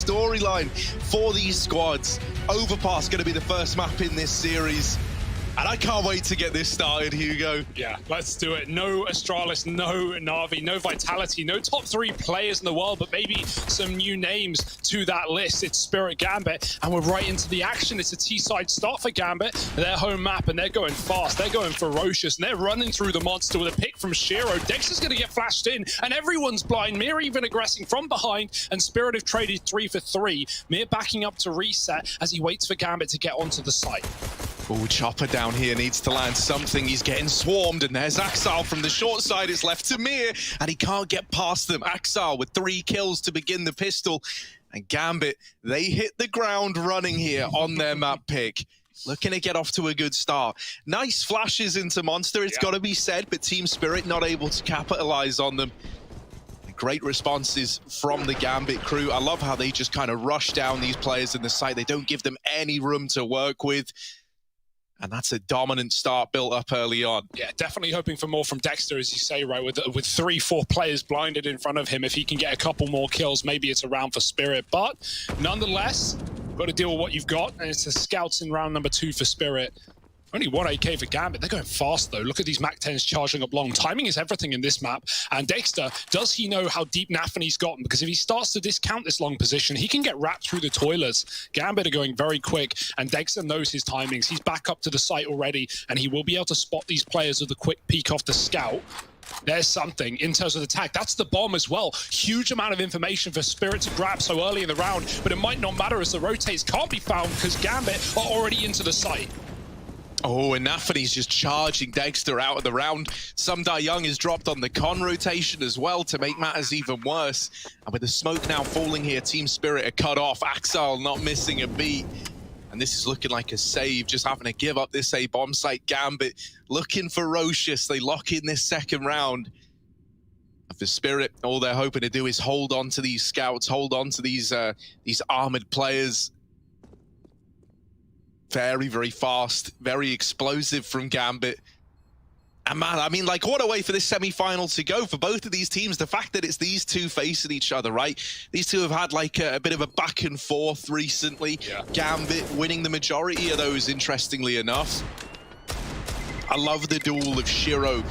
storyline for these squads. Overpass going to be the first map in this series. And I can't wait to get this started, Hugo. Yeah, let's do it. No Astralis, no Na'Vi, no Vitality, no top 3 players in the world, but maybe some new names to that list. It's Spirit Gambit, and we're right into the action. It's a T-side start for Gambit, their home map, and they're going fast. They're going ferocious, and they're running through the monster with a pick from Shiro. Dexter's going to get flashed in, and everyone's blind. Mir even aggressing from behind, and Spirit have traded 3 for 3. Mir backing up to reset as he waits for Gambit to get onto the site. Oh, Chopper down here needs to land something. He's getting swarmed, and there's Axel from the short side. It's left to Mir, and he can't get past them. Axel with 3 kills to begin the pistol. And Gambit, they hit the ground running here on their map pick. Looking to get off to a good start. Nice flashes into Monster, it's got to be said, but Team Spirit not able to capitalize on them. Great responses from the Gambit crew. I love how they just kind of rush down these players in the site. They don't give them any room to work with. And that's a dominant start built up early on. Yeah, definitely hoping for more from Dexter, as you say, right? With 3-4 players blinded in front of him, if he can get a couple more kills, maybe it's a round for Spirit. But nonetheless, got to deal with what you've got, and it's a scouts in round number 2 for Spirit. Only 1 AK for Gambit. They're going fast, though. Look at these MAC-10s charging up long. Timing is everything in this map. And Dexter, does he know how deep Nafany's gotten? Because if he starts to discount this long position, he can get wrapped through the toilets. Gambit are going very quick, and Dexter knows his timings. He's back up to the site already, and he will be able to spot these players with a quick peek off the scout. There's something in terms of the tag. That's the bomb as well. Huge amount of information for Spirit to grab so early in the round, but it might not matter as the rotates can't be found because Gambit are already into the site. Oh, and Nafany's just charging Dexter out of the round. Sumdai Young is dropped on the con rotation as well to make matters even worse. And with the smoke now falling here, Team Spirit are cut off. Axel not missing a beat. And this is looking like a save, just having to give up this A bomb site. Gambit looking ferocious. They lock in this second round. And for Spirit, all they're hoping to do is hold on to these scouts, hold on to these armored players. Very, very fast, very explosive from Gambit. And man, I mean, like, what a way for this semi-final to go for both of these teams. The fact that it's these two facing each other, right? These two have had like a bit of a back and forth recently. Yeah. Gambit winning the majority of those, interestingly enough. I love the duel of Shiro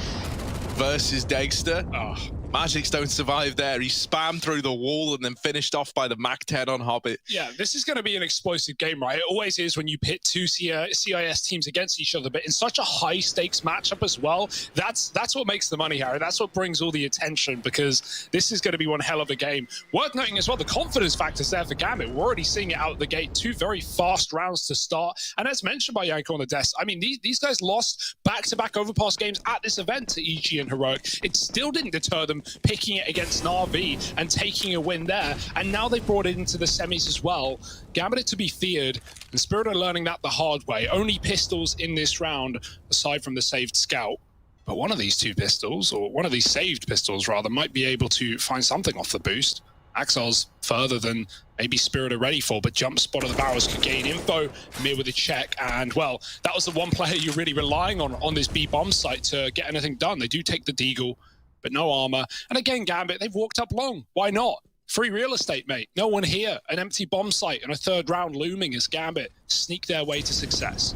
versus Dexter. Oh. Magics don't survive there. He spammed through the wall and then finished off by the MAC-10 on Hobbit. Yeah, this is going to be an explosive game, right? It always is when you pit 2 CIS teams against each other, but in such a high-stakes matchup as well, that's what makes the money, Harry. That's what brings all the attention, because this is going to be one hell of a game. Worth noting as well, the confidence factors there for Gambit. We're already seeing it out of the gate. 2 very fast rounds to start. And as mentioned by Yanko on the desk, I mean, these guys lost back-to-back Overpass games at this event to EG and Heroic. It still didn't deter them picking it against Na'Vi and taking a win there, and now they've brought it into the semis as well. Gambit to be feared, and Spirit are learning that the hard way. Only pistols in this round, aside from the saved scout. But one of these 2 pistols, or one of these saved pistols rather, might be able to find something off the boost. Axel's further than maybe Spirit are ready for, but jump spot of the barrels could gain info. Mir with a check, and well, that was the one player you're really relying on this B bomb site to get anything done. They do take the deagle, but no armor. And again, Gambit, they've walked up long. Why not? Free real estate, mate. No one here. An empty bomb site and a 3rd round looming as Gambit sneak their way to success.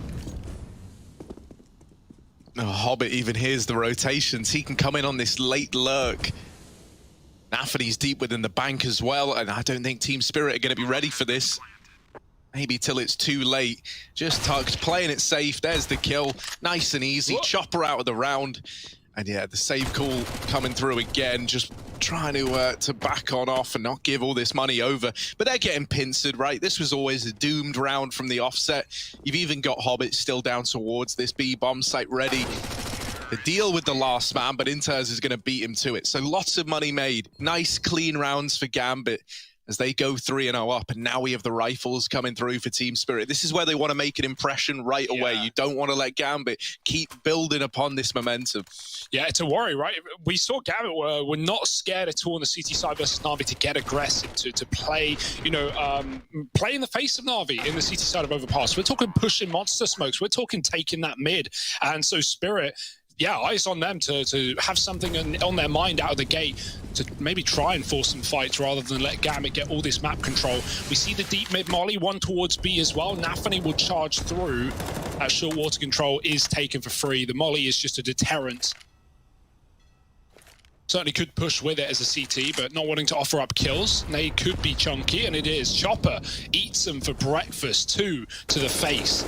Oh, Hobbit even hears the rotations. He can come in on this late lurk. Nafany's deep within the bank as well, and I don't think Team Spirit are going to be ready for this. Maybe till it's too late. Just tucked, playing it safe. There's the kill. Nice and easy. Whoa. Chopper out of the round. And yeah, the save call coming through again, just trying to back on off and not give all this money over. But they're getting pincered, right? This was always a doomed round from the offset. You've even got Hobbit still down towards this B bomb site ready to deal with the last man, but Inters is going to beat him to it. So lots of money made. Nice, clean rounds for Gambit as they go 3-0 up, and now we have the rifles coming through for Team Spirit. This is where they want to make an impression right away. You don't want to let Gambit keep building upon this momentum. Yeah, it's a worry, right? We saw Gambit were not scared at all on the CT side versus Na'Vi to get aggressive, to play, you know, play in the face of Na'Vi in the CT side of Overpass. We're talking pushing monster smokes. We're talking taking that mid. And so Spirit, yeah, eyes on them to have something on their mind out of the gate to maybe try and force some fights rather than let Gambit get all this map control. We see the deep mid molly, one towards B as well. Nafany will charge through. That short water control is taken for free. The molly is just a deterrent. Certainly could push with it as a CT, but not wanting to offer up kills. They could be chunky, and it is. Chopper eats them for breakfast, 2 to the face.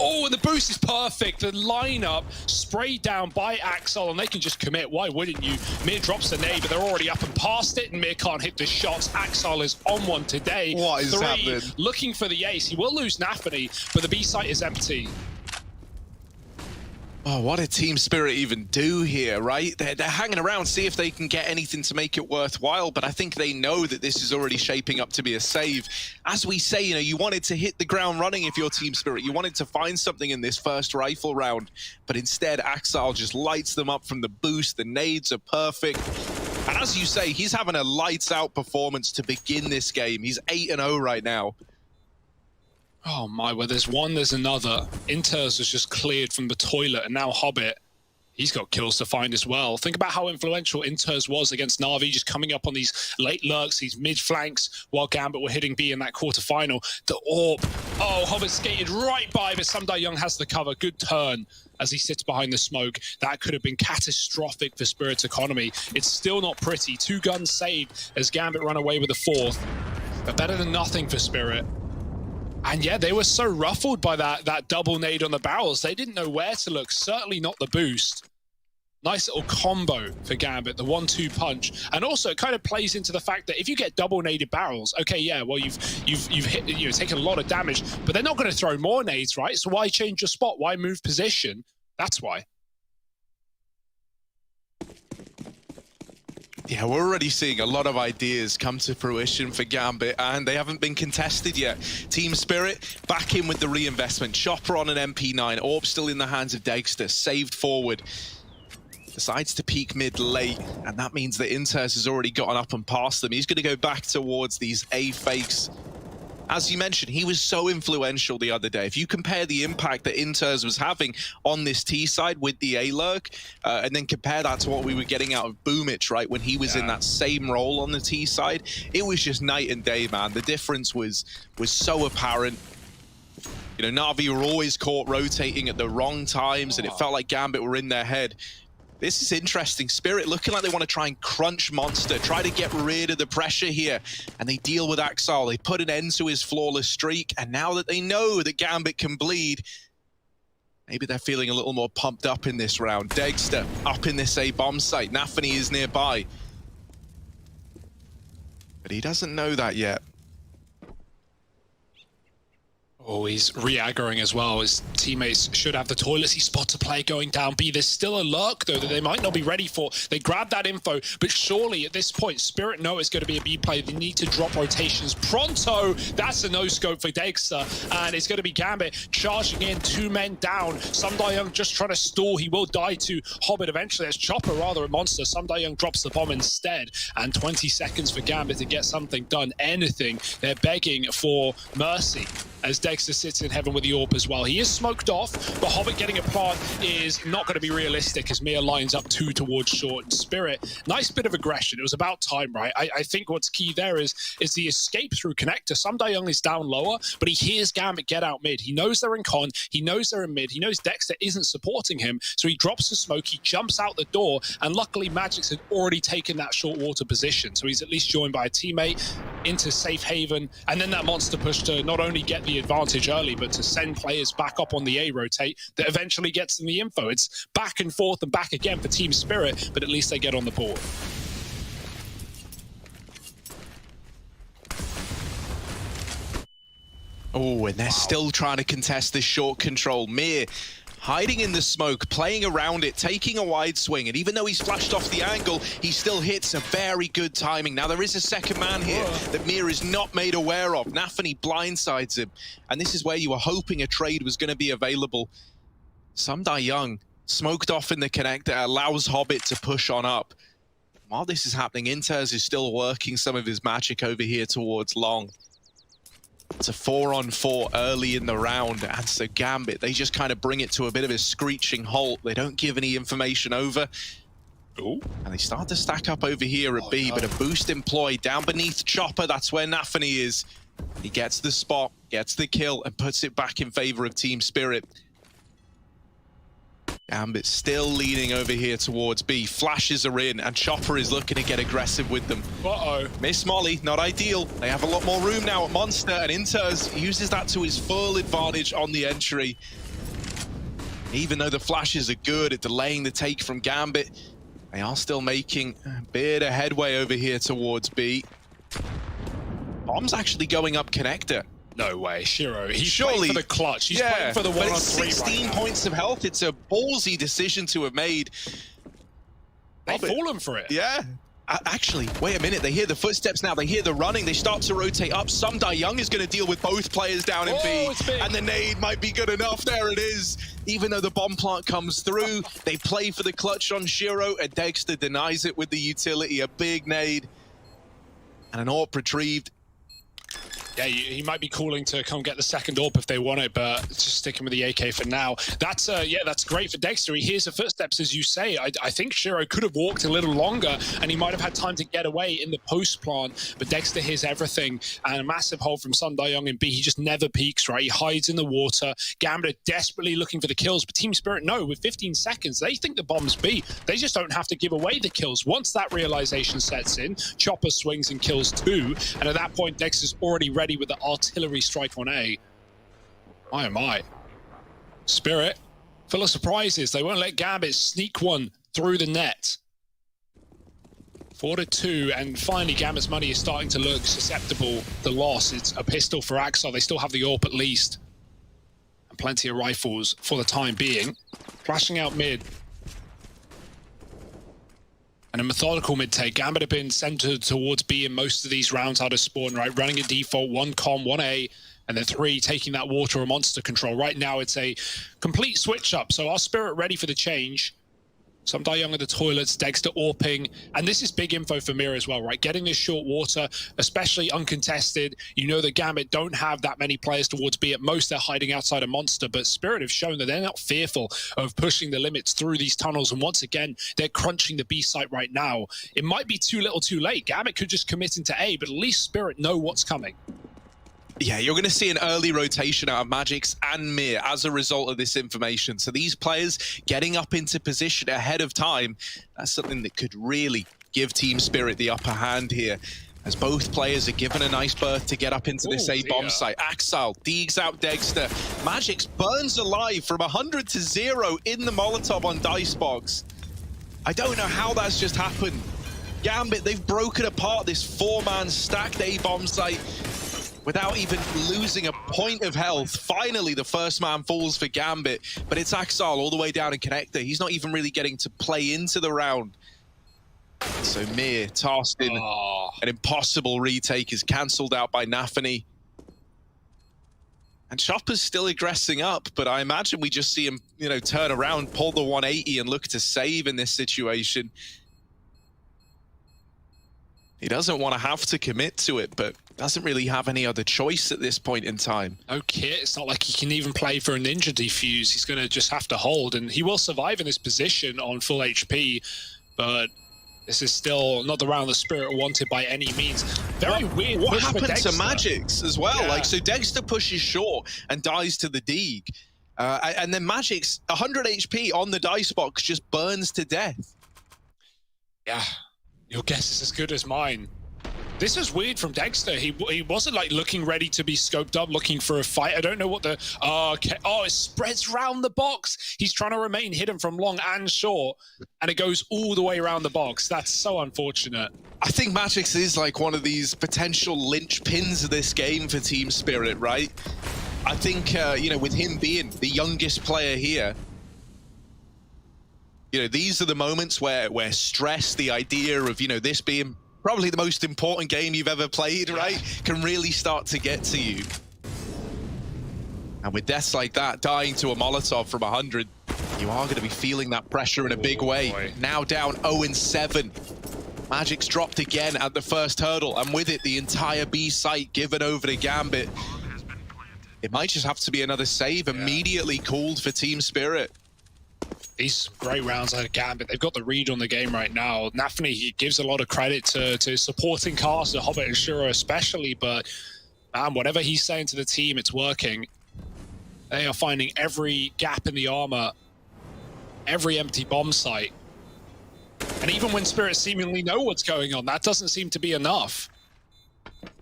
Oh, and the boost is perfect. The lineup sprayed down by Axel, and they can just commit. Why wouldn't you? Mir drops the nade, but they're already up and past it, and Mir can't hit the shots. Axel is on one today. What is 3, happening? looking for the ace. He will lose Nafany, but the B site is empty. Oh, what did Team Spirit even do here, right? They're hanging around, see if they can get anything to make it worthwhile, but I think they know that this is already shaping up to be a save. As we say, you know, you wanted to hit the ground running if you're Team Spirit. You wanted to find something in this first rifle round, but instead, Axel just lights them up from the boost. The nades are perfect. And as you say, he's having a lights-out performance to begin this game. He's 8-0 right now. Oh my, where there's one, there's another. Inters was just cleared from the toilet, and now Hobbit, he's got kills to find as well. Think about how influential Inters was against Na'Vi, just coming up on these late lurks, these mid-flanks, while Gambit were hitting B in that quarterfinal. The AWP, oh, Hobbit skated right by, but Young has the cover. Good turn as he sits behind the smoke. That could have been catastrophic for Spirit's economy. It's still not pretty. 2 guns saved as Gambit run away with the 4th, but better than nothing for Spirit. And yeah, they were so ruffled by that double nade on the barrels. They didn't know where to look, certainly not the boost. Nice little combo for Gambit, the 1-2 punch. And also it kind of plays into the fact that if you get double naded barrels, okay, yeah, well, you've hit, you know, taken a lot of damage, but they're not going to throw more nades, right? So why change your spot? Why move position? That's why. Yeah, we're already seeing a lot of ideas come to fruition for Gambit, and they haven't been contested yet. Team Spirit back in with the reinvestment. Chopper on an MP9. AWP still in the hands of Dexter. Saved forward. Decides to peek mid late, and that means that Inters has already gotten up and past them. He's going to go back towards these A fakes. As you mentioned, he was so influential the other day. If you compare the impact that Inters was having on this T side with the A-Lurk, and then compare that to what we were getting out of Boomich, right, when he was in that same role on the T side, it was just night and day, man. The difference was so apparent. You know, Na'Vi were always caught rotating at the wrong times, and it felt like Gambit were in their head. This is interesting. Spirit looking like they want to try and crunch Monster, try to get rid of the pressure here. And they deal with Axel. They put an end to his flawless streak. And now that they know that Gambit can bleed, maybe they're feeling a little more pumped up in this round. Dexter up in this A-bomb site. Nafany is nearby. But he doesn't know that yet. Oh, he's re-aggroing as well. His teammates should have the toilet spot to play going down B. There's still a lurk, though, that they might not be ready for. They grab that info, but surely at this point, Spirit know it's going to be a B play. They need to drop rotations pronto. That's a no-scope for Dexter, and it's going to be Gambit charging in, 2 men down. Young just trying to stall. He will die to Hobbit eventually. It's Chopper, rather, a Monster. Young drops the bomb instead, and 20 seconds for Gambit to get something done. Anything. They're begging for mercy as Dexter sits in heaven with the AWP as well. He is smoked off, but Hobbit getting a plant is not going to be realistic as Mia lines up 2 towards short. And Spirit, nice bit of aggression. It was about time, right? I think what's key there is the escape through connector. Young is down lower, but he hears Gambit get out mid. He knows they're in con. He knows they're in mid. He knows Dexter isn't supporting him, so he drops the smoke. He jumps out the door, and luckily Magix had already taken that short water position, so he's at least joined by a teammate into safe haven, and then that Monster push to not only get the advantage early, but to send players back up on the A rotate that eventually gets them the info. It's back and forth and back again for Team Spirit, but at least they get on the board. Oh, and they're still trying to contest this short control. Mir hiding in the smoke, playing around it, taking a wide swing, and even though he's flashed off the angle, he still hits a very good timing. Now, there is a second man here that Mir is not made aware of. Nafany blindsides him, and this is where you were hoping a trade was going to be available. Young smoked off in the connector, allows Hobbit to push on up. While this is happening, Inters is still working some of his magic over here towards long. It's a 4-on-4 early in the round, and so Gambit, they just kind of bring it to a bit of a screeching halt. They don't give any information over. Ooh. And they start to stack up over here at B, but a boost employed down beneath Chopper. That's where Nafany is. He gets the spot, gets the kill, and puts it back in favor of Team Spirit. Gambit still leaning over here towards B. Flashes are in, and Chopper is looking to get aggressive with them. Uh-oh. Miss Molly, not ideal. They have a lot more room now at Monster, and Inters uses that to his full advantage on the entry. Even though the flashes are good at delaying the take from Gambit, they are still making a bit of headway over here towards B. Bomb's actually going up connector. No way, Shiro. He's Surely, playing for the clutch. He's playing for the 1-on-3 16 right now. points of health. It's a ballsy decision to have made. They've fallen for it. Yeah. Actually, wait a minute. They hear the footsteps now. They hear the running. They start to rotate up. Young is going to deal with both players down in B. And the nade might be good enough. There it is. Even though the bomb plant comes through, they play for the clutch on Shiro, and Dexter denies it with the utility. A big nade. And an AWP retrieved. Yeah, he might be calling to come get the second AWP if they want it, but just sticking with the AK for now. That's yeah, that's great for Dexter. He hears the footsteps, as you say. I think Shiro could have walked a little longer, and he might have had time to get away in the post plant, but Dexter hears everything, and a massive hold from Young in B. He just never peeks, right? He hides in the water. Gambit are desperately looking for the kills, but Team Spirit, no, with 15 seconds, they think the bomb's B. They just don't have to give away the kills. Once that realization sets in, Chopper swings and kills 2, and at that point, Dexter's already ready with the artillery strike on A. My oh my. Spirit, full of surprises. They won't let Gambit sneak one through the net. 4-2, and finally Gambit's money is starting to look susceptible. The loss, it's a pistol for Axel. They still have the AWP at least. And plenty of rifles for the time being. Flashing out mid. And a methodical mid-take. Gambit have been centered towards B in most of these rounds out of spawn, right? Running a default, 1 com, 1 A, and then 3 taking that water or monster control. Right now, it's a complete switch-up. So our Spirit ready for the change. Young at the toilets, Dexter AWPing, and this is big info for Mir as well, right? Getting this short water, especially uncontested. You know that Gambit don't have that many players towards B. At most, they're hiding outside a monster, but Spirit have shown that they're not fearful of pushing the limits through these tunnels, and once again, they're crunching the B site right now. It might be too little too late. Gambit could just commit into A, but at least Spirit know what's coming. Yeah, you're going to see an early rotation out of Magix and Mir as a result of this information. So these players getting up into position ahead of time, that's something that could really give Team Spirit the upper hand here, as both players are given a nice berth to get up into this A-bomb site. Axel digs out Dexter. Magix burns alive from 100 to 0 in the Molotov on Dicebox. I don't know how that's just happened. Gambit, they've broken apart this 4-man stacked A-bomb site without even losing a point of health. Finally, the first man falls for Gambit, but it's Axel all the way down in connector. He's not even really getting to play into the round. So Mir tossed in. An impossible retake is cancelled out by Nafany. And Chopper's still aggressing up, but I imagine we just see him, you know, turn around, pull the 180 and look to save in this situation. He doesn't want to have to commit to it, but doesn't really have any other choice at this point in time. No kit. It's not like he can even play for a ninja defuse. He's going to just have to hold, and he will survive in this position on full HP, but this is still not the round the Spirit wanted by any means. Very weird. What happened to Magix as well? Yeah. Like, so Dexter pushes short and dies to the Deeg. And then Magix, 100 HP on the dice box, just burns to death. Yeah. Your guess is as good as mine. This was weird from Dexter. He wasn't like looking ready to be scoped up, looking for a fight. I don't know what the... okay. Oh, it spreads round the box. He's trying to remain hidden from long and short, and it goes all the way around the box. That's so unfortunate. I think Magix is like one of these potential linchpins of this game for Team Spirit, right? I think, you know, with him being the youngest player here, you know, these are the moments where stress, the idea of, you know, this being probably the most important game you've ever played, right, can really start to get to you. And with deaths like that, dying to a Molotov from 100, you are going to be feeling that pressure in a big way. Boy. Now down 0-7. Magic's dropped again at the first hurdle, and with it, the entire B site given over to Gambit. It might just have to be another save immediately called for Team Spirit. These great rounds out of Gambit. They've got the read on the game right now. Nafany, he gives a lot of credit to supporting cast, to Hobbit and Shiro especially, but man, whatever he's saying to the team, it's working. They are finding every gap in the armor, every empty bomb site. And even when Spirit seemingly know what's going on, that doesn't seem to be enough.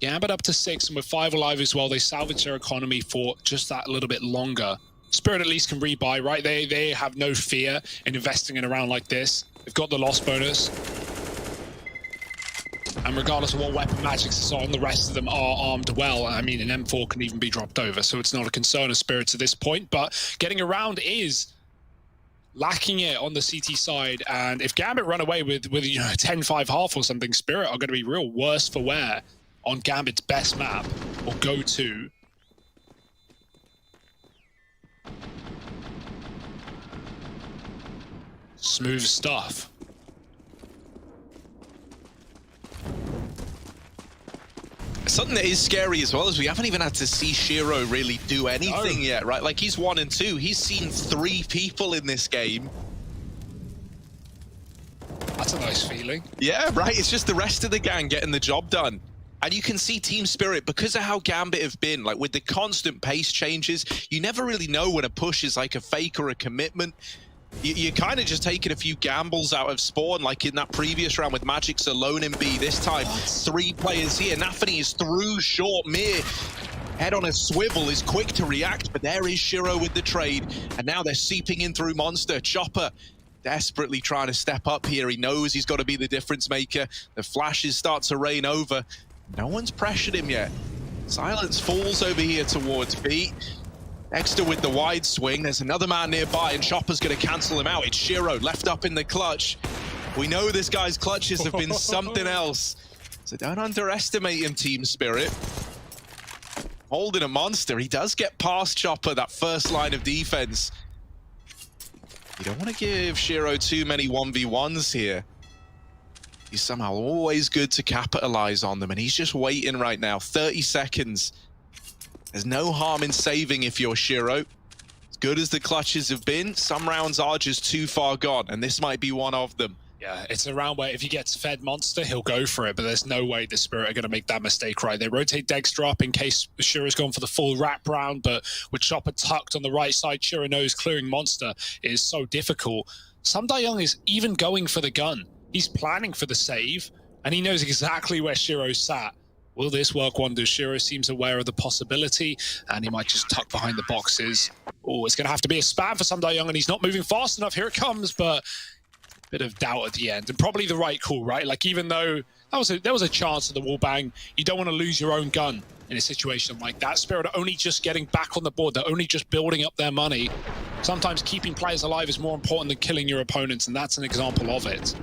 Gambit up to 6, and with 5 alive as well, they salvage their economy for just that little bit longer. Spirit at least can rebuy, right? They have no fear in investing in a round like this. They've got the loss bonus. And regardless of what weapon Magic's is on, the rest of them are armed well. I mean, an M4 can even be dropped over, so it's not a concern of Spirit at this point. But getting around is lacking it on the CT side. And if Gambit run away with 10-5 half or something, Spirit are going to be real worse for wear on Gambit's best map, or go-to. Smooth stuff. Something that is scary as well is we haven't even had to see Shiro really do anything yet, right? Like, he's 1 and 2. He's seen 3 people in this game. That's a nice feeling. Yeah, right. It's just the rest of the gang getting the job done. And you can see Team Spirit, because of how Gambit have been, like with the constant pace changes, you never really know when a push is like a fake or a commitment. You're kind of just taking a few gambles out of spawn, like in that previous round with Magic's alone in B. This time, 3 players here. Nafany is through short. Mir, head on a swivel, is quick to react, but there is Shiro with the trade. And now they're seeping in through Monster. Chopper desperately trying to step up here. He knows he's got to be the difference maker. The flashes start to rain over. No one's pressured him yet. Silence falls over here towards B. Dexter with the wide swing. There's another man nearby, and Chopper's going to cancel him out. It's Shiro left up in the clutch. We know this guy's clutches have been something else. So don't underestimate him, Team Spirit. Holding a Monster. He does get past Chopper, that first line of defense. You don't want to give Shiro too many 1v1s here. He's somehow always good to capitalize on them, and he's just waiting right now. 30 seconds. There's no harm in saving if you're Shiro. As good as the clutches have been, some rounds are just too far gone, and this might be one of them. Yeah, it's a round where if he gets fed Monster, he'll go for it, but there's no way the Spirit are going to make that mistake, right? They rotate Dexter up in case Shiro's gone for the full wrap round, but with Chopper tucked on the right side, Shiro knows clearing Monster is so difficult. Young is even going for the gun. He's planning for the save, and he knows exactly where Shiro's sat. Will this work wonders? Shiro seems aware of the possibility, and he might just tuck behind the boxes. Oh, it's going to have to be a spam for Young, and he's not moving fast enough. Here it comes, but a bit of doubt at the end, and probably the right call, right? Like, even though there was a chance of the wall bang, you don't want to lose your own gun in a situation like that. Spirit are only just getting back on the board. They're only just building up their money. Sometimes keeping players alive is more important than killing your opponents, and that's an example of it.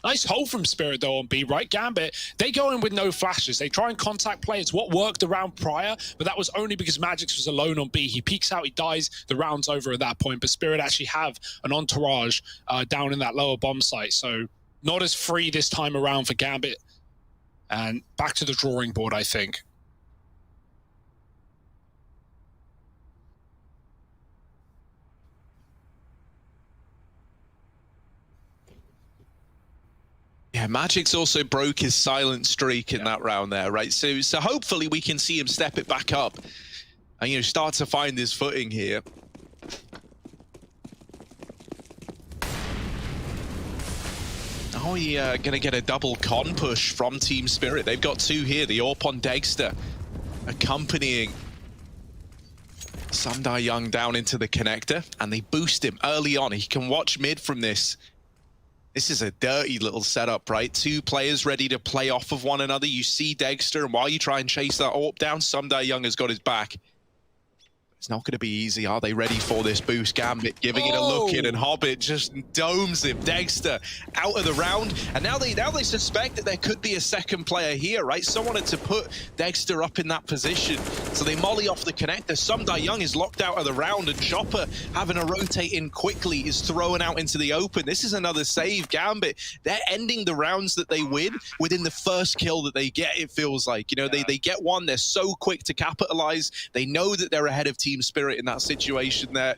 Nice hold from Spirit, though, on B, right? Gambit, they go in with no flashes. They try and contact players. What worked the round prior, but that was only because Magix was alone on B. He peeks out, he dies, the round's over at that point. But Spirit actually have an entourage down in that lower bomb site. So not as free this time around for Gambit. And back to the drawing board, I think. Yeah, Magic's also broke his silent streak in that round there, right? So hopefully we can see him step it back up and, start to find his footing here. Are we going to get a double con push from Team Spirit? They've got 2 here, the AWP on Dexter accompanying Young down into the connector, and they boost him early on. He can watch mid from this. This is a dirty little setup, right? 2 players ready to play off of one another. You see Dexter, and while you try and chase that AWP down, Young has got his back. It's not going to be easy. Are they ready for this boost? Gambit giving it a look in, and Hobbit just domes him. Dexter out of the round, and now they suspect that there could be a second player here, right? Someone had to put Dexter up in that position, so they molly off the connector. Young is locked out of the round, and Chopper, having to rotate in quickly, is thrown out into the open. This is another save. Gambit, they're ending the rounds that they win within the first kill that they get, it feels like. You know, they get one, they're so quick to capitalize. They know that they're ahead of Team Spirit in that situation there.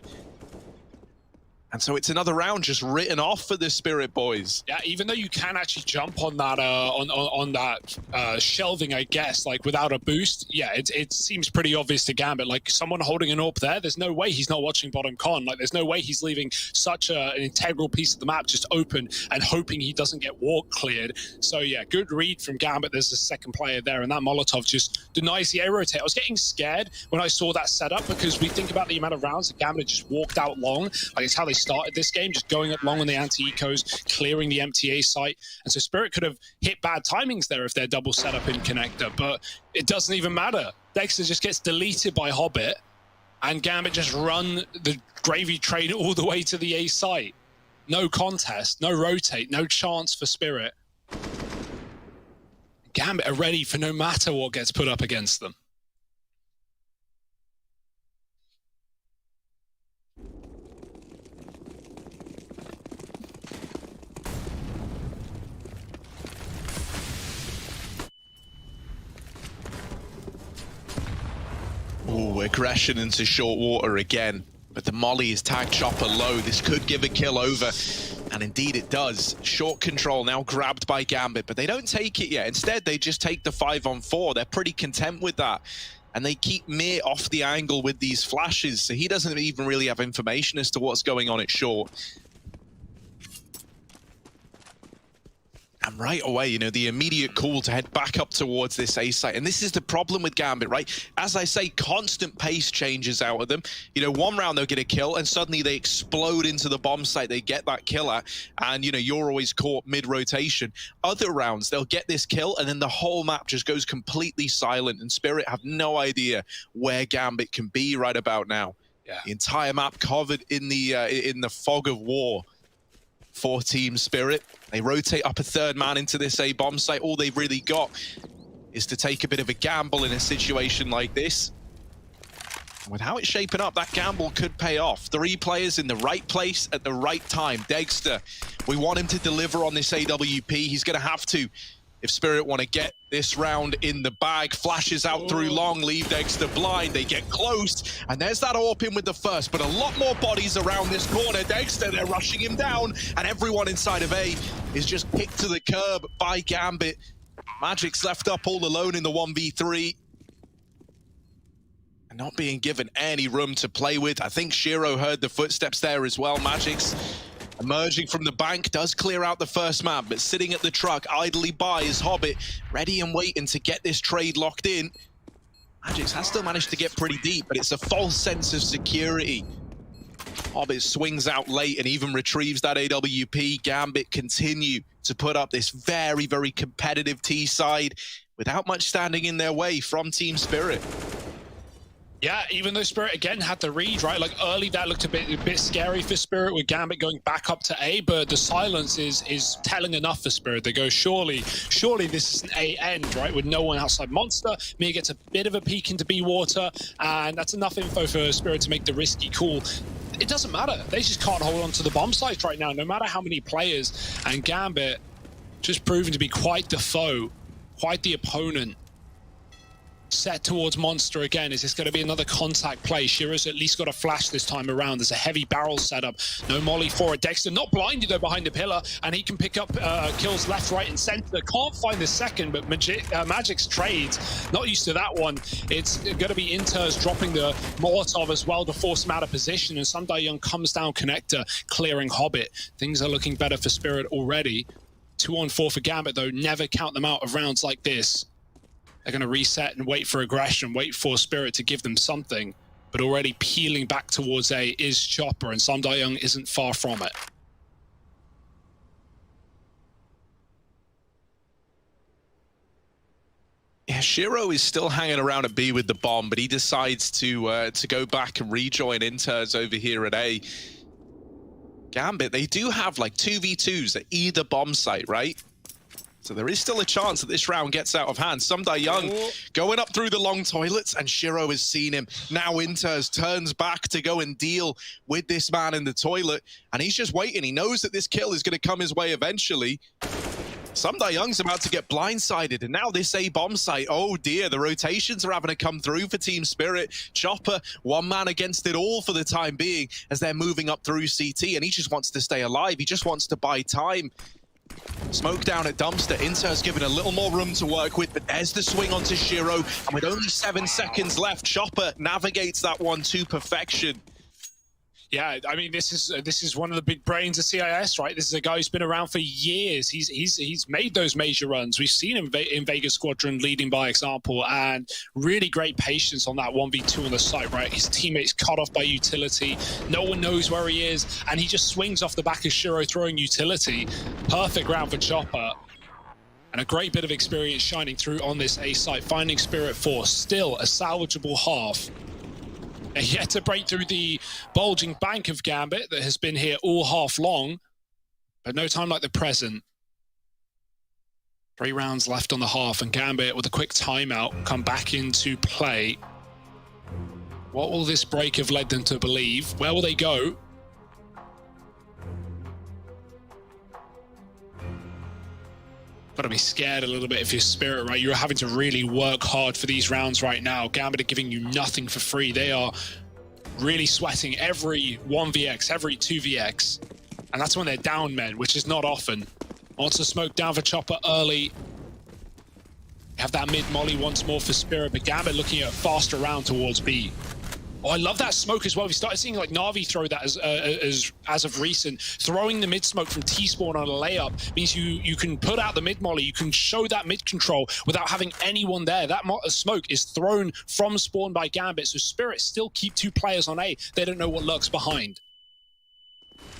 And so it's another round just written off for the Spirit boys. Yeah, even though you can actually jump on that on that shelving, I guess, like without a boost, yeah, it seems pretty obvious to Gambit. Like someone holding an AWP there, there's no way he's not watching bottom con. Like there's no way he's leaving such an integral piece of the map just open and hoping he doesn't get walk cleared. So yeah, good read from Gambit. There's a second player there, and that Molotov just denies the A rotate. I was getting scared when I saw that setup because we think about the amount of rounds that Gambit just walked out long. Like it's how they started this game, just going up long on the anti-ecos, clearing the MTA site. And so Spirit could have hit bad timings there if they're double set up in connector, but it doesn't even matter. Dexter just gets deleted by Hobbit, and Gambit just run the gravy train all the way to the A site. No contest, no rotate, no chance for Spirit. Gambit are ready for no matter what gets put up against them. Ooh, aggression into short water again. But the molly is tagged Chopper low. This could give a kill over. And indeed it does. Short control now grabbed by Gambit, but they don't take it yet. Instead, they just take the 5-on-4. They're pretty content with that. And they keep Mir off the angle with these flashes. So he doesn't even really have information as to what's going on at short. And right away, you know, the immediate call to head back up towards this A site. And this is the problem with Gambit, right? As I say, constant pace changes out of them. You know, one round they'll get a kill and suddenly they explode into the bomb site. They get that killer and, you know, you're always caught mid-rotation. Other rounds, they'll get this kill and then the whole map just goes completely silent and Spirit have no idea where Gambit can be right about now. Yeah. The entire map covered in the fog of war. For Team Spirit. They rotate up a third man into this A bomb site. All they've really got is to take a bit of a gamble in a situation like this. With how it's shaping up, that gamble could pay off. 3 players in the right place at the right time. Dexter, we want him to deliver on this AWP. He's going to have to. If Spirit want to get this round in the bag, flashes out through long, leave Dexter blind. They get close, and there's that AWP in with the first, but a lot more bodies around this corner. Dexter, they're rushing him down, and everyone inside of A is just kicked to the curb by Gambit. Magic's left up all alone in the 1v3. And not being given any room to play with. I think Shiro heard the footsteps there as well. Magic's emerging from the bank, does clear out the first map, but sitting at the truck idly by is Hobbit, ready and waiting to get this trade locked in. Magic's has still managed to get pretty deep, but it's a false sense of security. Hobbit swings out late and even retrieves that AWP. Gambit continue to put up this very, very competitive T side without much standing in their way from Team Spirit. Yeah, even though Spirit again had the read, right? Like early that looked a bit scary for Spirit with Gambit going back up to A, but the silence is telling enough for Spirit. They go, surely this is an A end, right? With no one outside Monster. Mir gets a bit of a peek into B water, and that's enough info for Spirit to make the risky call. It doesn't matter. They just can't hold on to the bomb sites right now, no matter how many players. And Gambit just proven to be quite the foe, quite the opponent. Set towards Monster again. Is this going to be another contact play? Shiro's at least got a flash this time around. There's a heavy barrel setup. No molly for it. Dexter not blinded though behind the pillar, and he can pick up kills left, right, and center. Can't find the second, but Magic's trades. Not used to that one. It's going to be Inters dropping the Molotov as well to force him out of position, and Young comes down connector, clearing Hobbit. Things are looking better for Spirit already. 2-on-4 for Gambit though. Never count them out of rounds like this. They're going to reset and wait for aggression, wait for Spirit to give them something. But already peeling back towards A is Chopper, and Young isn't far from it. Yeah, Shiro is still hanging around at B with the bomb, but he decides to go back and rejoin Inters over here at A. Gambit, they do have like 2v2s at either bomb site, right? So there is still a chance that this round gets out of hand. Young going up through the long toilets, and Shiro has seen him. Now Inters turns back to go and deal with this man in the toilet, and he's just waiting. He knows that this kill is going to come his way eventually. Young's about to get blindsided, and now this A bomb site, oh dear, the rotations are having to come through for Team Spirit. Chopper, one man against it all for the time being as they're moving up through CT, and he just wants to stay alive. He just wants to buy time. Smoke down at Dumpster. Inter's given a little more room to work with, but there's the swing onto Shiro, and with only 7 seconds left, Chopper navigates that one to perfection. Yeah, I mean, this is one of the big brains of CIS, right? This is a guy who's been around for years. He's made those major runs. We've seen him in Vegas Squadron leading by example, and really great patience on that 1v2 on the site, right? His teammates cut off by utility. No one knows where he is, and he just swings off the back of Shiro throwing utility. Perfect round for Chopper. And a great bit of experience shining through on this A site. Finding Spirit 4, still a salvageable half. Yet to break through the bulging bank of Gambit that has been here all half long, but no time like the present. 3 rounds left on the half, and Gambit with a quick timeout come back into play. What will this break have led them to believe? Where will they go? Got to be scared a little bit if you're Spirit, right? You're having to really work hard for these rounds right now. Gambit are giving you nothing for free. They are really sweating every 1vx, every 2vx. And that's when they're down men, which is not often. Wants to smoke down for Chopper early. Have that mid molly once more for Spirit, but Gambit looking at a faster round towards B. Oh, I love that smoke as well. We started seeing like Na'Vi throw that as of recent. Throwing the mid smoke from T-spawn on a layup means you can put out the mid molly. You can show that mid control without having anyone there. That smoke is thrown from spawn by Gambit, so Spirit still keep 2 players on A. They don't know what lurks behind.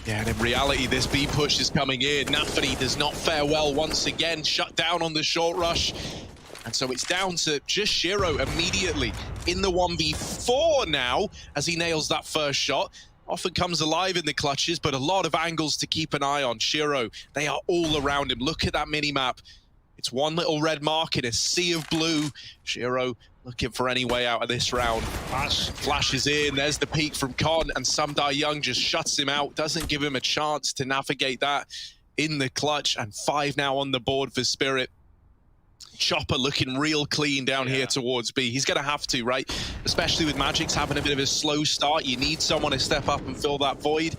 Yeah, and in reality, this B push is coming in. Nafani does not fare well once again. Shut down on the short rush. And so it's down to just Shiro immediately in the 1v4 now as he nails that first shot. Often comes alive in the clutches, but a lot of angles to keep an eye on. Shiro, they are all around him. Look at that mini-map. It's one little red mark in a sea of blue. Shiro looking for any way out of this round. Flashes in, there's the peek from Con, and Young just shuts him out. Doesn't give him a chance to navigate that in the clutch, and 5 now on the board for Spirit. Chopper looking real clean down here towards B. He's going to have to, right? Especially with Magic's having a bit of a slow start. You need someone to step up and fill that void.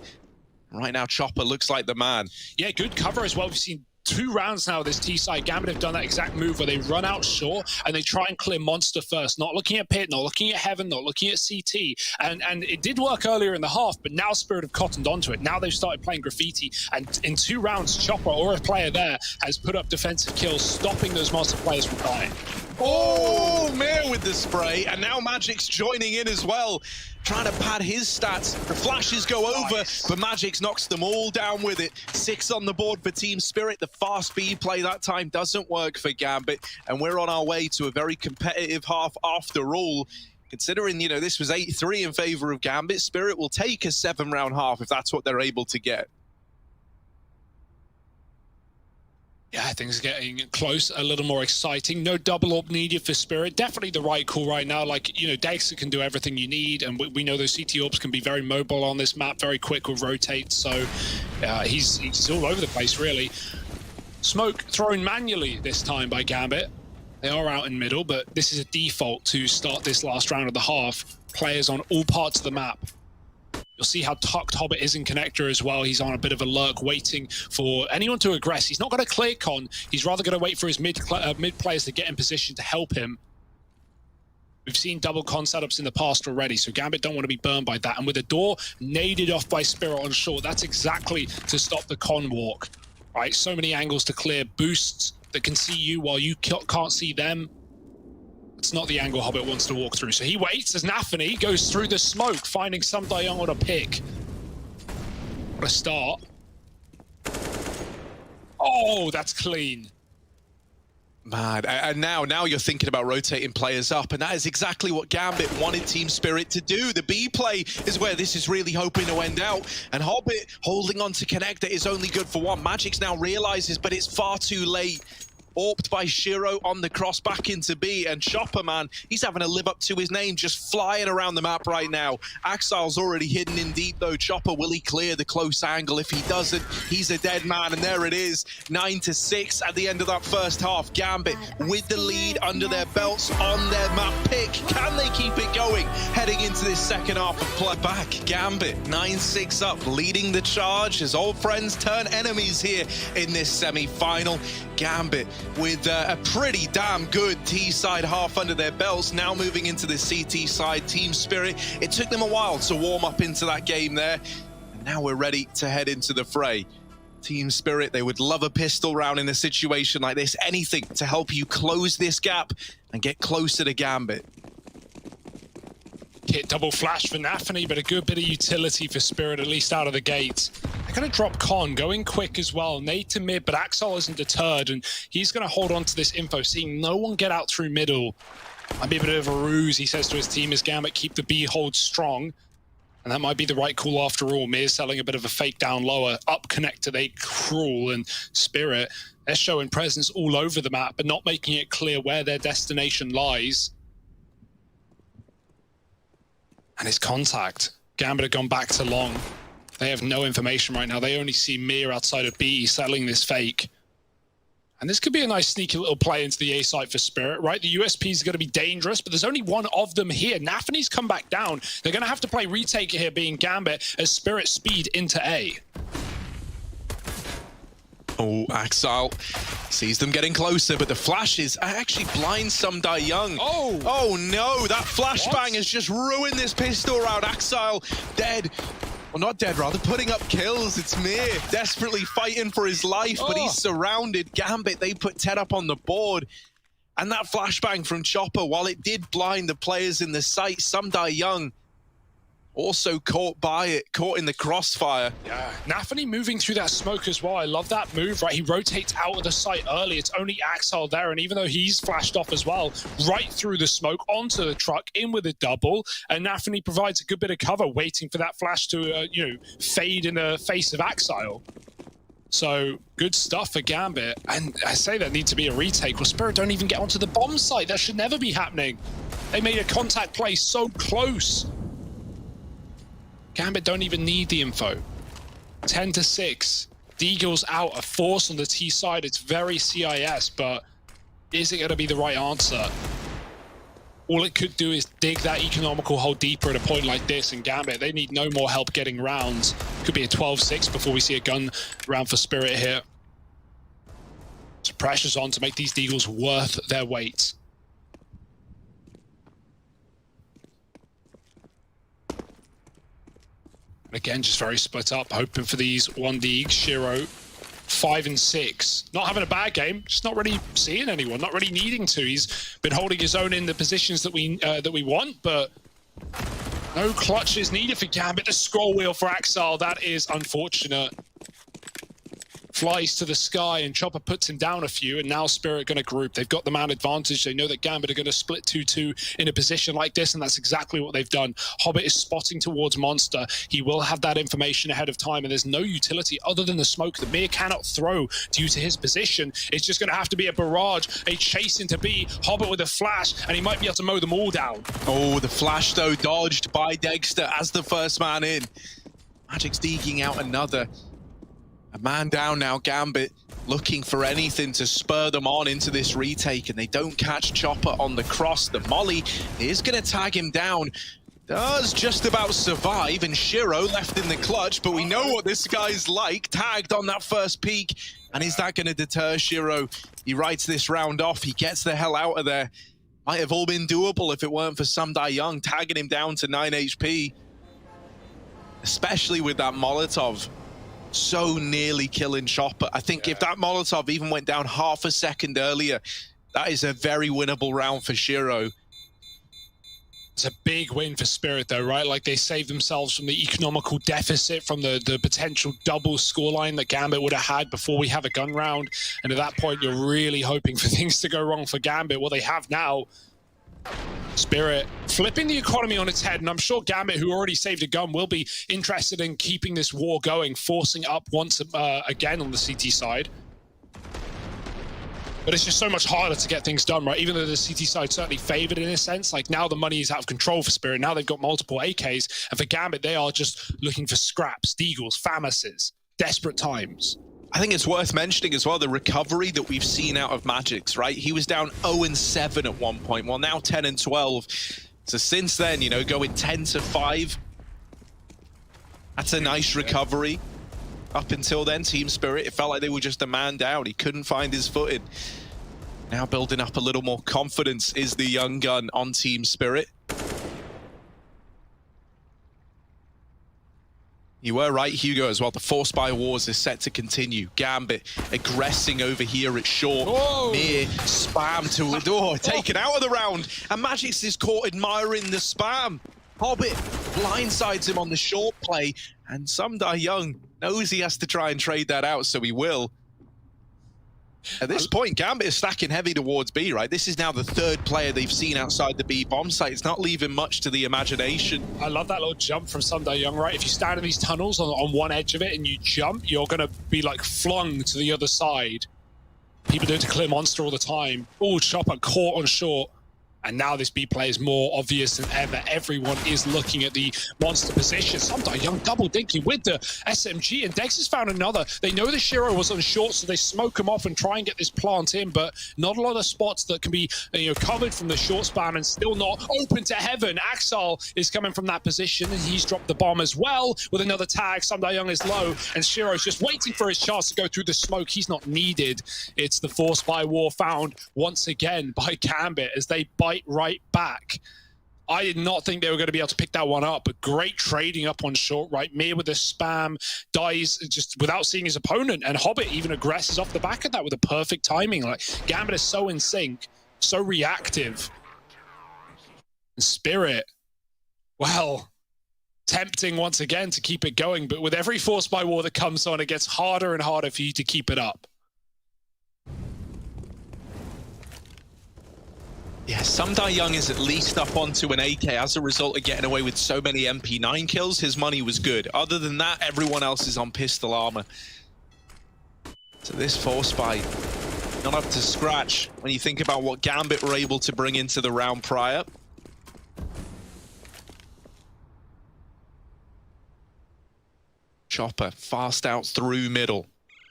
Right now, Chopper looks like the man. Yeah, good cover as well. We've seen 2 rounds now of this T side. Gambit have done that exact move where they run out short and they try and clear Monster first, not looking at Pit, not looking at Heaven, not looking at CT. And it did work earlier in the half, but now Spirit have cottoned onto it. Now they've started playing Graffiti, and in 2 rounds, Chopper or a player there has put up defensive kills, stopping those Monster players from dying. Oh, Mir with the spray, and now Magic's joining in as well, trying to pad his stats. The flashes go over, but Magic's knocks them all down with it. 6 on the board for Team Spirit. The fast speed play that time doesn't work for Gambit, and we're on our way to a very competitive half after all. Considering, you know, this was 8-3 in favor of Gambit, Spirit will take a 7-round half if that's what they're able to get. Yeah, things are getting close, a little more exciting. No double up needed for Spirit. Definitely the right call right now. Like, you know, Dexter can do everything you need, and we know those CT orbs can be very mobile on this map, very quick with rotate, so he's all over the place, really. Smoke thrown manually this time by Gambit. They are out in middle, but this is a default to start this last round of the half. Players on all parts of the map. You'll see how tucked Hobbit is in connector as well. He's on a bit of a lurk, waiting for anyone to aggress. He's not going to clear Con. He's rather going to wait for his mid players to get in position to help him. We've seen double Con setups in the past already, so Gambit don't want to be burned by that. And with the door naded off by Spirit on short, that's exactly to stop the Con walk. Right, so many angles to clear, boosts that can see you while you can't see them. It's not the angle Hobbit wants to walk through. So he waits as Nafani goes through the smoke, finding some Young on a pick. What a start. Oh, that's clean. Man, and now you're thinking about rotating players up, and that is exactly what Gambit wanted Team Spirit to do. The B play is where this is really hoping to end out, and Hobbit holding on to Connector is only good for one. Magix now realizes, but it's far too late. Orped by Shiro on the cross back into B, and Chopper, man, he's having to live up to his name, just flying around the map right now. Axile's already hidden in deep though. Chopper, will he clear the close angle? If he doesn't, he's a dead man, and there it is, 9-6 at the end of that first half. Gambit with the lead under their belts on their map pick. Can they keep it going heading into this second half of play? Back, Gambit 9-6 up, leading the charge as old friends turn enemies here in this semi-final. Gambit with a pretty damn good T-side half under their belts, now moving into the CT side. Team Spirit, it took them a while to warm up into that game there, and now we're ready to head into the fray. Team Spirit, they would love a pistol round in a situation like this, anything to help you close this gap and get closer to Gambit. Hit double flash for Nafany, but a good bit of utility for Spirit, at least out of the gate. They're going to drop Con, going quick as well. Nade to mid, but Axel isn't deterred, and he's going to hold on to this info, seeing no one get out through middle. Might be a bit of a ruse, he says to his team, as Gambit keep the B hold strong. And that might be the right call after all. Mir's selling a bit of a fake down lower. Up connector, they crawl, and Spirit, they're showing presence all over the map, but not making it clear where their destination lies. And his contact. Gambit have gone back to long. They have no information right now. They only see Mir outside of B settling this fake. And this could be a nice sneaky little play into the A site for Spirit, right? The USP is going to be dangerous, but there's only one of them here. Nafany's come back down. They're going to have to play retake here, being Gambit, as Spirit speed into A. Oh, Axile sees them getting closer, but the flashes actually blind Sumdai Young. Oh no, that flashbang has just ruined this pistol round. Axile dead. Well, not dead, rather, putting up kills. It's Mir desperately fighting for his life, but he's surrounded. Gambit, they put 10 up on the board. And that flashbang from Chopper, while it did blind the players in the sight, Sumdai Young also caught by it, caught in the crossfire. Yeah, Nafany moving through that smoke as well. I love that move, right? He rotates out of the site early. It's only Axel there, and even though he's flashed off as well, right through the smoke, onto the truck, in with a double, and Nafany provides a good bit of cover, waiting for that flash to, fade in the face of Axel. So, good stuff for Gambit. And I say that needs to be a retake. Well, Spirit don't even get onto the bomb site. That should never be happening. They made a contact play so close. Gambit don't even need the info. 10-6. Deagle's out, a force on the T side. It's very CIS, but is it going to be the right answer? All it could do is dig that economical hole deeper at a point like this, and Gambit, they need no more help getting rounds. Could be a 12-6 before we see a gun round for Spirit here. So pressure's on to make these Deagles worth their weight. Again, just very split up, hoping for these 1Ds. Shiro, 5 and 6. Not having a bad game, just not really seeing anyone, not really needing to. He's been holding his own in the positions that we want, but no clutches needed for Gambit. The scroll wheel for Axel, that is unfortunate. Flies to the sky, and Chopper puts him down a few, and now Spirit going to group. They've got the man advantage. They know that Gambit are going to split 2-2 in a position like this, and that's exactly what they've done. Hobbit is spotting towards Monster. He will have that information ahead of time, and there's no utility other than the smoke that Mir cannot throw due to his position. It's just going to have to be a barrage, a chase into B. Hobbit with a flash, and he might be able to mow them all down. Oh, the flash, though, dodged by Dexter as the first man in. Magic's deking out another. A man down now, Gambit, looking for anything to spur them on into this retake, and they don't catch Chopper on the cross. The molly is going to tag him down. Does just about survive, and Shiro left in the clutch, but we know what this guy's like. Tagged on that first peak, and is that going to deter Shiro? He writes this round off. He gets the hell out of there. Might have all been doable if it weren't for Sumdai Young tagging him down to 9 HP. Especially with that Molotov. So nearly killing Chopper. I think if that Molotov even went down half a second earlier, that is a very winnable round for Shiro. It's a big win for Spirit, though, right? Like, they saved themselves from the economical deficit, from the potential double scoreline that Gambit would have had before we have a gun round. And at that point, you're really hoping for things to go wrong for Gambit. What they have now, Spirit flipping the economy on its head, and I'm sure Gambit, who already saved a gun, will be interested in keeping this war going, forcing up once again on the CT side. But it's just so much harder to get things done, right? Even though the CT side certainly favored in a sense, like now the money is out of control for Spirit. Now they've got multiple AKs, and for Gambit, they are just looking for scraps, deagles, FAMASes, desperate times. I think it's worth mentioning as well the recovery that we've seen out of Magix, right? He was down 0-7 at one point, well now 10-12. So since then, you know, going 10-5, that's a nice recovery. Up until then, Team Spirit, it felt like they were just a man down. He couldn't find his footing. Now building up a little more confidence is the young gun on Team Spirit. You were right, Hugo, as well. The Force by Wars is set to continue. Gambit aggressing over here at short. Mere spam to door, taken out of the round. And Magix is caught admiring the spam. Hobbit blindsides him on the short play. And Sumdai Young knows he has to try and trade that out, so he will. At this point, Gambit is stacking heavy towards B, right? This is now the third player they've seen outside the B bomb site. It's not leaving much to the imagination. I love that little jump from Sumdai Young, right? If you stand in these tunnels on one edge of it and you jump, you're going to be like flung to the other side. People do it to Clear Monster all the time. Oh, Chopper caught on short. And now this B play is more obvious than ever. Everyone is looking at the monster position. Sumdai Young double dinky with the SMG, and Dex has found another. They know the Shiro was on short, so they smoke him off and try and get this plant in, but not a lot of spots that can be, you know, covered from the short span and still not open to heaven. Axel is coming from that position, and he's dropped the bomb as well with another tag. Sumdai Young is low, and Shiro's just waiting for his chance to go through the smoke. He's not needed. It's the Force by War found once again by Gambit as they bite right back. I did not think they were going to be able to pick that one up, but great trading up on short, right? Mir with the spam, dies just without seeing his opponent, and Hobbit even aggresses off the back of that with the perfect timing. Like, Gambit is so in sync, so reactive. And Spirit, well, tempting once again to keep it going, but with every Force by War that comes on, it gets harder and harder for you to keep it up. Yeah, Sumdai Young is at least up onto an AK as a result of getting away with so many MP9 kills. His money was good. Other than that, everyone else is on pistol armor. So this Force by not up to scratch when you think about what Gambit were able to bring into the round prior. Chopper fast out through middle.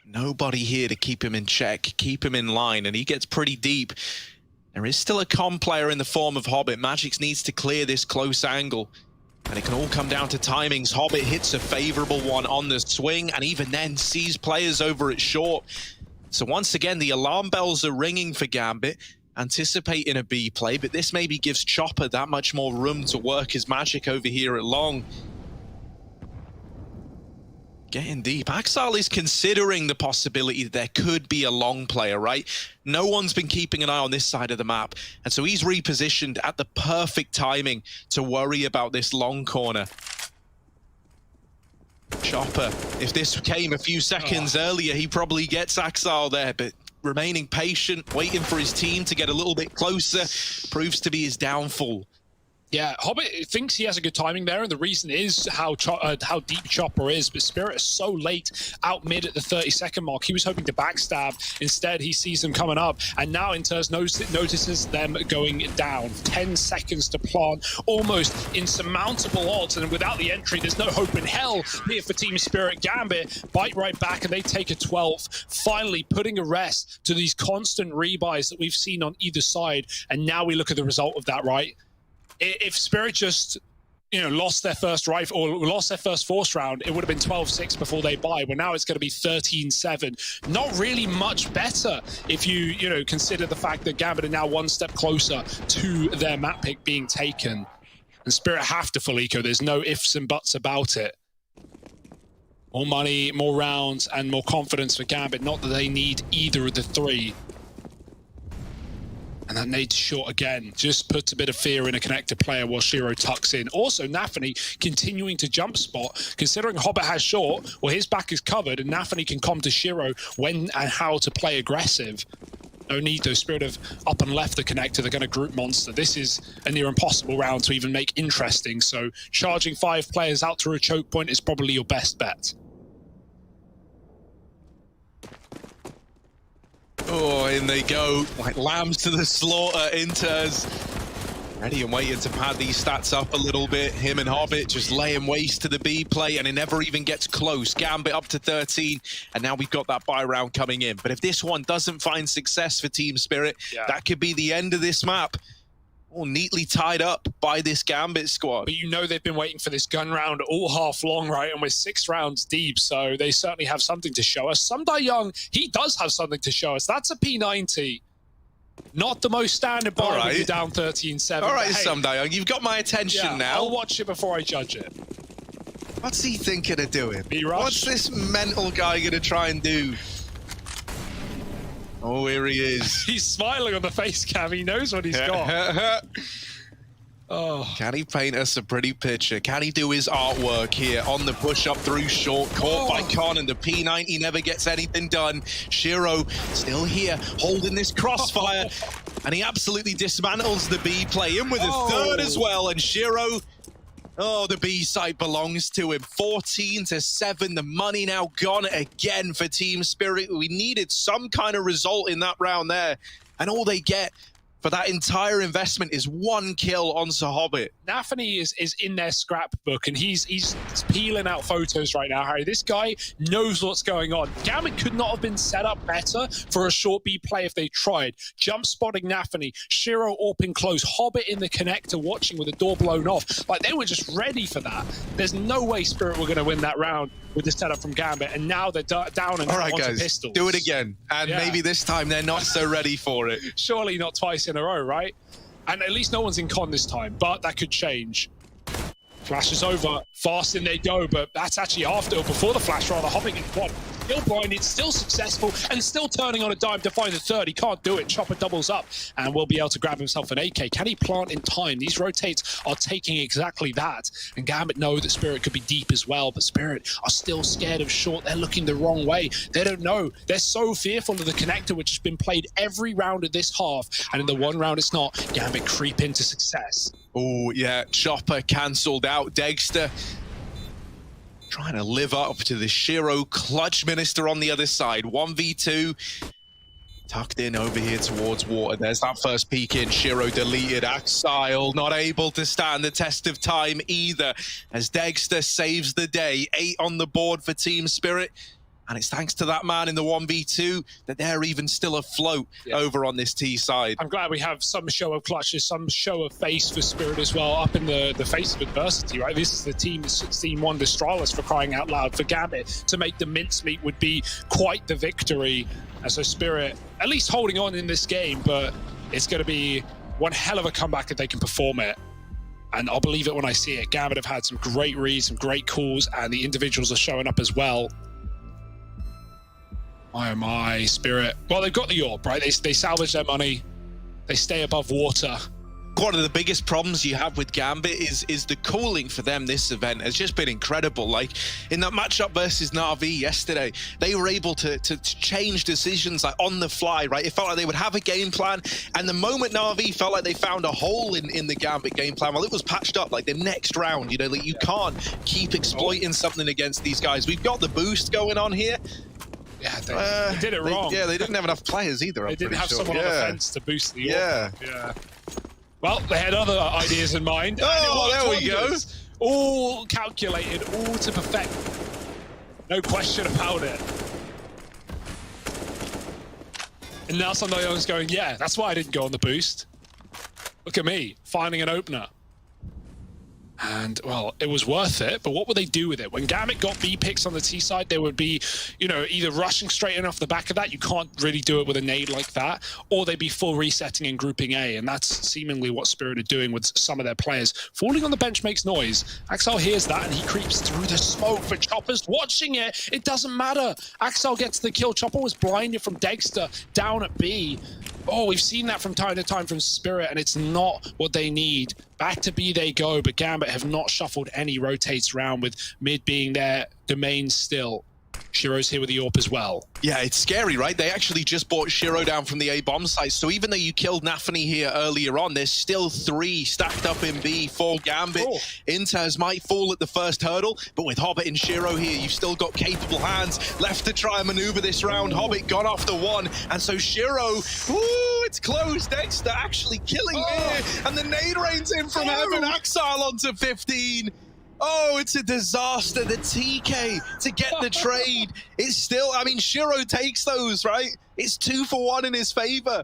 Nobody here to keep him in check, keep him in line, and he gets pretty deep. There is still a comm player in the form of Hobbit. Magix needs to clear this close angle, and it can all come down to timings. Hobbit hits a favorable one on the swing, and even then sees players over at short. So once again, the alarm bells are ringing for Gambit, anticipating a B play, but this maybe gives Chopper that much more room to work his magic over here at long. Getting deep. Axel is considering the possibility that there could be a long player, right? No one's been keeping an eye on this side of the map, and so he's repositioned at the perfect timing to worry about this long corner. Chopper, if this came a few seconds earlier, he probably gets Axel there, but remaining patient, waiting for his team to get a little bit closer, proves to be his downfall. Yeah, Hobbit thinks he has a good timing there, and the reason is how deep Chopper is, but Spirit is so late out mid at the 30-second mark. He was hoping to backstab. Instead, he sees them coming up, and now Inters notices them going down. 10 seconds to plant, almost insurmountable odds, and without the entry, there's no hope in hell here for Team Spirit. Gambit bite right back, and they take a 12, finally putting a rest to these constant rebuys that we've seen on either side, and now we look at the result of that, right? If Spirit just, you know, lost their first rifle or lost their first Force round, it would have been 12-6 before they buy. Well, now it's going to be 13-7. Not really much better if you know, consider the fact that Gambit are now one step closer to their map pick being taken. And Spirit have to full eco. There's no ifs and buts about it. More money, more rounds, and more confidence for Gambit. Not that they need either of the three. And that nade short again just puts a bit of fear in a connector player while Shiro tucks in. Also, Nafany continuing to jump spot, considering Hobbit has short, well, his back is covered, and Nafany can come to Shiro when and how to play aggressive. No need, though. Spirit have up and left the connector. They're going to group monster. This is a near impossible round to even make interesting, so charging 5 players out through a choke point is probably your best bet. Oh, in they go, like lambs to the slaughter. Inters ready and waiting to pad these stats up a little bit. Him and Hobbit just laying waste to the B play, and it never even gets close. Gambit up to 13, and now we've got that buy round coming in. But if this one doesn't find success for Team Spirit, that could be the end of this map. All neatly tied up by this Gambit squad. But you know they've been waiting for this gun round all half long, right? And we're 6 rounds deep, so they certainly have something to show us. Sumdai Young, he does have something to show us. That's a P90. Not the most standard buy when you're down 13-7. All right, hey, Sumdai Young, you've got my attention now. I'll watch it before I judge it. What's he thinking of doing? B-rush? What's this mental guy going to try and do? Oh, here he is. He's smiling on the face cam. He knows what he's got. Oh. Can he paint us a pretty picture? Can he do his artwork here on the push-up through short? Caught by Con, and the P90 never gets anything done. Shiro still here, holding this crossfire, and he absolutely dismantles the B play in with a third as well, and Shiro... Oh, the B side belongs to him. 14-7. The money now gone again for Team Spirit. We needed some kind of result in that round there. And all they get for that entire investment is 1 kill on Sir Hobbit. Nafany is in their scrapbook, and he's peeling out photos right now, Harry. This guy knows what's going on. Gambit could not have been set up better for a short B play if they tried. Jump spotting Nafany, Shiro AWPing close, Hobbit in the connector watching with the door blown off. Like, they were just ready for that. There's no way Spirit were going to win that round with the setup from Gambit, and now they're down and all right, onto guys, pistols. do it again. And maybe this time they're not so ready for it. Surely not twice in a row, right? And at least no one's in con this time, but that could change. Flash is over, fast in they go, but that's actually after or before the flash, rather, hopping in quad. Still blinded, still successful, and still turning on a dime to find the third. He can't do it. Chopper doubles up and will be able to grab himself an AK. Can he plant in time? These rotates are taking exactly that. And Gambit know that Spirit could be deep as well, but Spirit are still scared of short. They're looking the wrong way. They don't know. They're so fearful of the connector, which has been played every round of this half. And in the one round it's not, Gambit creep into success. Oh, yeah. Chopper cancelled out. Dexter trying to live up to the Shiro clutch minister on the other side. 1v2. Tucked in over here towards water. There's that first peek in. Shiro deleted. Axile not able to stand the test of time either, as Dexter saves the day. 8 on the board for Team Spirit. And it's thanks to that man in the 1v2 that they're even still afloat over on this T side. I'm glad we have some show of clutches, some show of face for Spirit as well, up in the face of adversity, right? This is the team that's seen one Destralis, for crying out loud. For Gambit to make the mincemeat would be quite the victory. And so Spirit, at least holding on in this game, but it's going to be one hell of a comeback if they can perform it. And I'll believe it when I see it. Gambit have had some great reads, some great calls, and the individuals are showing up as well. Oh my, Spirit. Well, they've got the AWP, right? They salvage their money. They stay above water. One of the biggest problems you have with Gambit is the cooling for them. This event has just been incredible. Like in that matchup versus Na'Vi yesterday, they were able to change decisions like on the fly, right? It felt like they would have a game plan, and the moment Na'Vi felt like they found a hole in the Gambit game plan, well, it was patched up. Like the next round, you know, like you can't keep exploiting something against these guys. We've got the boost going on here. Yeah, they did it wrong. They didn't have enough players either. They didn't have someone on the fence to boost the AWP. Yeah. Well, they had other ideas in mind. Oh, there we go. All calculated, all to perfect. No question about it. And now Sumdai Young's going, yeah, that's why I didn't go on the boost. Look at me, finding an opener. And, well, it was worth it, but what would they do with it? When Gambit got B picks on the T side, they would be, you know, either rushing straight in off the back of that, you can't really do it with a nade like that, or they'd be full resetting and grouping A, and that's seemingly what Spirit are doing with some of their players. Falling on the bench makes noise. Axel hears that, and he creeps through the smoke, but Chopper's watching it. It doesn't matter. Axel gets the kill. Chopper was blinded from Dexter down at B. Oh, we've seen that from time to time from Spirit, and it's not what they need. Back to B they go, but Gambit have not shuffled any rotates around, with mid being their domain still. Shiro's here with the AWP as well. Yeah, it's scary, right? They actually just brought Shiro down from the A bomb site, so even though you killed Nafany here earlier on, there's still 3 stacked up in B for Gambit. Oh. Inters might fall at the first hurdle, but with Hobbit and Shiro here, you've still got capable hands left to try and maneuver this round. Hobbit got off the 1, and so Shiro, ooh, it's close. Dexter actually killing here, and the nade rains in from heaven. Axel onto 15. Oh, it's a disaster. The TK to get the trade. It's still, I mean, Shiro takes those, right? It's 2 for 1 in his favor.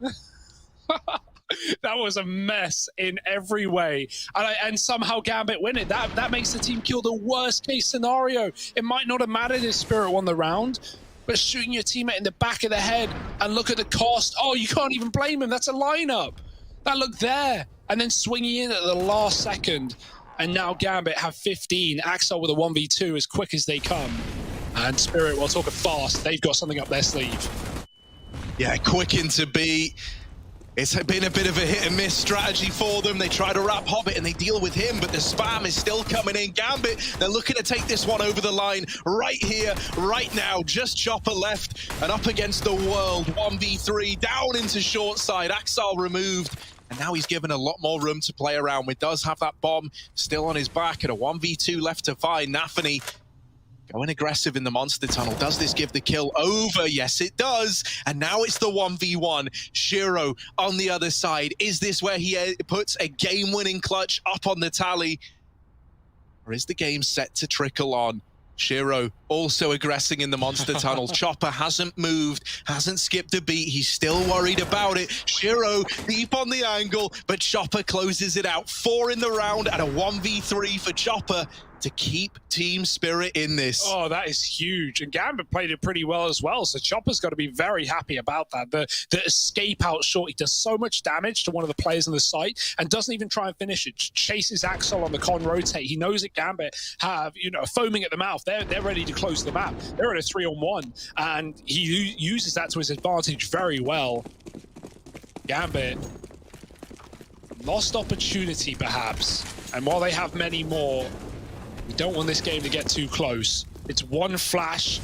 That was a mess in every way. And somehow Gambit win it. That makes the team kill the worst case scenario. It might not have mattered if Spirit won the round, but shooting your teammate in the back of the head and look at the cost. Oh, you can't even blame him. That's a lineup. That looked there. And then swinging in at the last second. And now Gambit have 15. Axel with a 1v2 as quick as they come. And Spirit, well, talking fast, they've got something up their sleeve. Yeah, quick into B. It's been a bit of a hit and miss strategy for them. They try to wrap Hobbit and they deal with him, but the spam is still coming in. Gambit, they're looking to take this one over the line right here, right now. Just Chopper left and up against the world. 1v3 down into short side. Axel removed. And now he's given a lot more room to play around with. Does have that bomb still on his back and a 1v2 left to find. Nafany going aggressive in the monster tunnel. Does this give the kill over? Yes, it does. And now it's the 1v1. Shiro on the other side. Is this where he puts a game-winning clutch up on the tally? Or is the game set to trickle on? Shiro also aggressing in the monster tunnel. Chopper hasn't moved, hasn't skipped a beat. He's still worried about it. Shiro deep on the angle, but Chopper closes it out. 4 in the round and a 1v3 for Chopper to keep Team Spirit in this. Oh, that is huge. And Gambit played it pretty well as well. So Chopper's got to be very happy about that. The escape out short, he does so much damage to one of the players on the site and doesn't even try and finish it. Chases Axel on the con rotate. He knows that Gambit have, you know, foaming at the mouth. They're ready to close the map. They're in a 3-on-1. And he uses that to his advantage very well. Gambit lost opportunity perhaps. And while they have many more, we don't want this game to get too close. It's one flash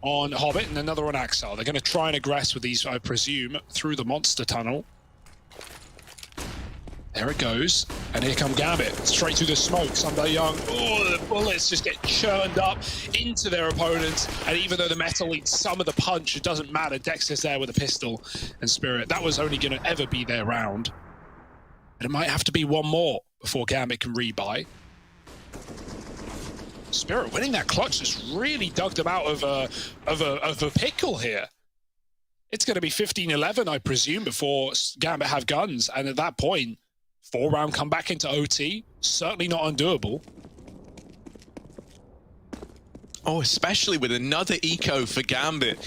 on Hobbit and another on Axel. They're going to try and aggress with these, I presume, through the monster tunnel. There it goes. And here come Gambit. Straight through the smoke. Sunday Young. Oh, the bullets just get churned up into their opponents. And even though the metal eats some of the punch, it doesn't matter. Dexter's there with a pistol and Spirit. That was only going to ever be their round. And it might have to be one more before Gambit can rebuy. Spirit winning that clutch just really dug them out of a pickle here. It's going to be 15-11, I presume, before Gambit have guns. And at that point, 4-round comeback into OT, certainly not undoable. Oh, especially with another eco for Gambit.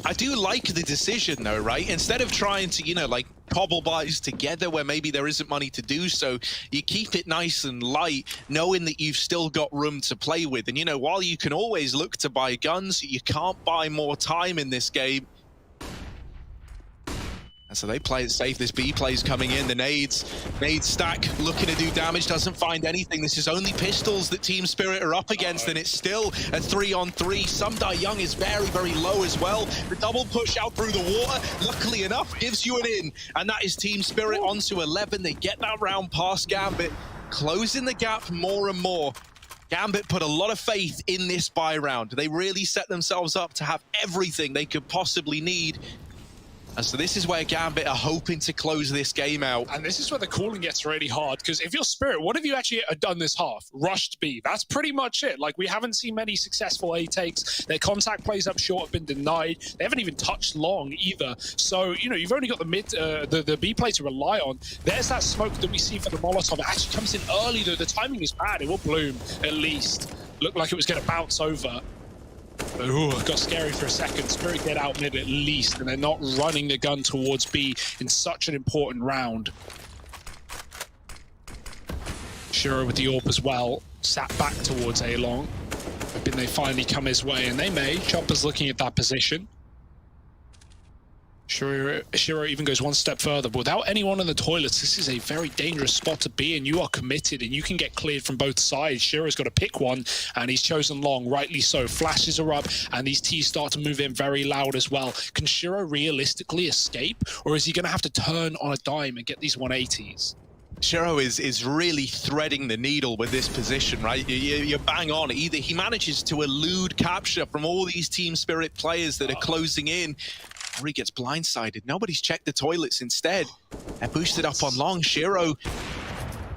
I do like the decision though, right? Instead of trying to, you know, like cobble buys together where maybe there isn't money to do so, you keep it nice and light, knowing that you've still got room to play with. And, you know, while you can always look to buy guns, you can't buy more time in this game. And so they play it safe. This B play's coming in. The nades stack, looking to do damage, doesn't find anything. This is only pistols that Team Spirit are up against, and it's still a 3-on-3. Sumdai Young is very, very low as well. The double push out through the water, luckily enough, gives you an in. And that is Team Spirit onto 11. They get that round past Gambit, closing the gap more and more. Gambit put a lot of faith in this buy round. They really set themselves up to have everything they could possibly need. And so this is where Gambit are hoping to close this game out. And this is where the calling gets really hard, because if you're Spirit, what have you actually done this half? Rushed B. That's pretty much it. Like, we haven't seen many successful A takes. Their contact plays up short have been denied. They haven't even touched long either. So, you know, you've only got the mid, the B play to rely on. There's that smoke that we see for the Molotov. It actually comes in early, though. The timing is bad. It will bloom, at least. Looked like it was going to bounce over. But, ooh, it got scary for a second. Spirit get out mid at least, and they're not running the gun towards B in such an important round. Shiro with the AWP as well, sat back towards A long. Hoping they finally come his way, and they may. Chopper's looking at that position. Shiro even goes one step further, but without anyone in the toilets, this is a very dangerous spot to be in. You are committed, and you can get cleared from both sides. Shiro's got to pick one, and he's chosen long, rightly so. Flashes are up, and these T's start to move in very loud as well. Can Shiro realistically escape, or is he going to have to turn on a dime and get these 180s? Shiro is really threading the needle with this position, right? You're bang on. Either he manages to elude capture from all these Team Spirit players that are closing in, or he gets blindsided. Nobody's checked the toilets instead. They're boosted up on long. Shiro,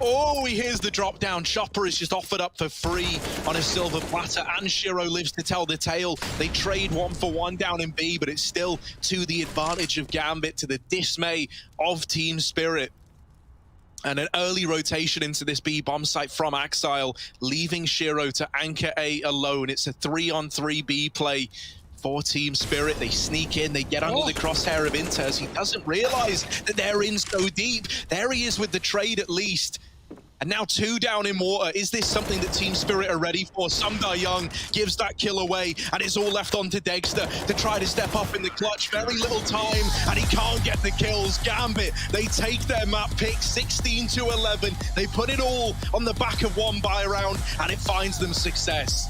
oh, he hears the drop down. Chopper is just offered up for free on a silver platter, and Shiro lives to tell the tale. They trade 1-for-1 down in B, but it's still to the advantage of Gambit, to the dismay of Team Spirit. And an early rotation into this B bomb site from Axile, leaving Shiro to anchor A alone. It's a 3-on-3 B play for Team Spirit. They sneak in, they get under the crosshair of Inters. He doesn't realize that they're in so deep. There he is with the trade at least. And now 2 down in water. Is this something that Team Spirit are ready for? Sumdar Young gives that kill away, and it's all left on to Dexter to try to step up in the clutch. Very little time, and he can't get the kills. Gambit, they take their map pick, 16-11. They put it all on the back of one buy round, and it finds them success.